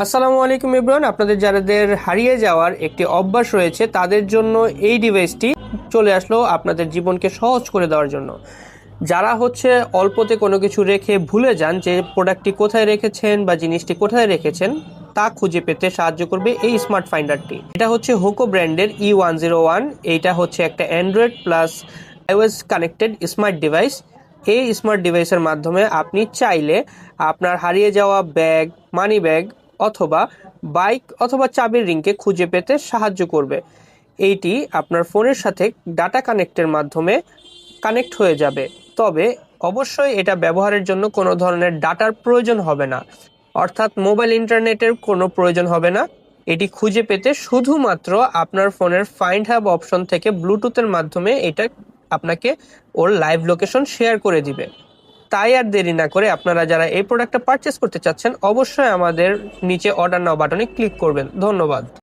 আসসালামু আলাইকুম এভরিওয়ান, আপনাদের যাদের হারিয়ে যাওয়ার একটি অভ্যাস রয়েছে তাদের জন্য এই ডিভাইসটি চলে আসলো আপনাদের জীবনকে সহজ করে দেওয়ার জন্য। যারা অল্পতে কোনো কিছু রেখে ভুলে যান যে প্রোডাক্টটি কোথায় রেখেছেন বা জিনিসটি কোথায় রেখেছেন তা খুঁজে পেতে সাহায্য করবে এই স্মার্ট ফাইন্ডারটি। এটা হোকো ব্র্যান্ডের E101। এইটা একটা Android plus iOS connected smart device. এই স্মার্ট ডিভাইসের মাধ্যমে আপনি চাইলে আপনার হারিয়ে যাওয়া ব্যাগ, মানি ব্যাগ অথবা বাইক অথবা চাবির রিংকে খুঁজে পেতে সাহায্য করবে। এইটি আপনার ফোনের সাথে ডাটা কানেক্টের মাধ্যমে কানেক্ট হয়ে যাবে, তবে অবশ্যই এটা ব্যবহারের জন্য কোনো ধরনের ডাটার প্রয়োজন হবে না, অর্থাৎ মোবাইল ইন্টারনেটের কোনো প্রয়োজন হবে না। এটি খুঁজে পেতে শুধুমাত্র আপনার ফোনের ফাইন্ড হাব অপশন থেকে ব্লুটুথের মাধ্যমে এটা আপনাকে ওর লাইভ লোকেশন শেয়ার করে দিবে। তাই আর দেরি না করে আপনারা যারা এই প্রোডাক্টটা পারচেস করতে চাচ্ছেন অবশ্যই আমাদের নিচে অর্ডার নাও বাটনে ক্লিক করবেন। ধন্যবাদ।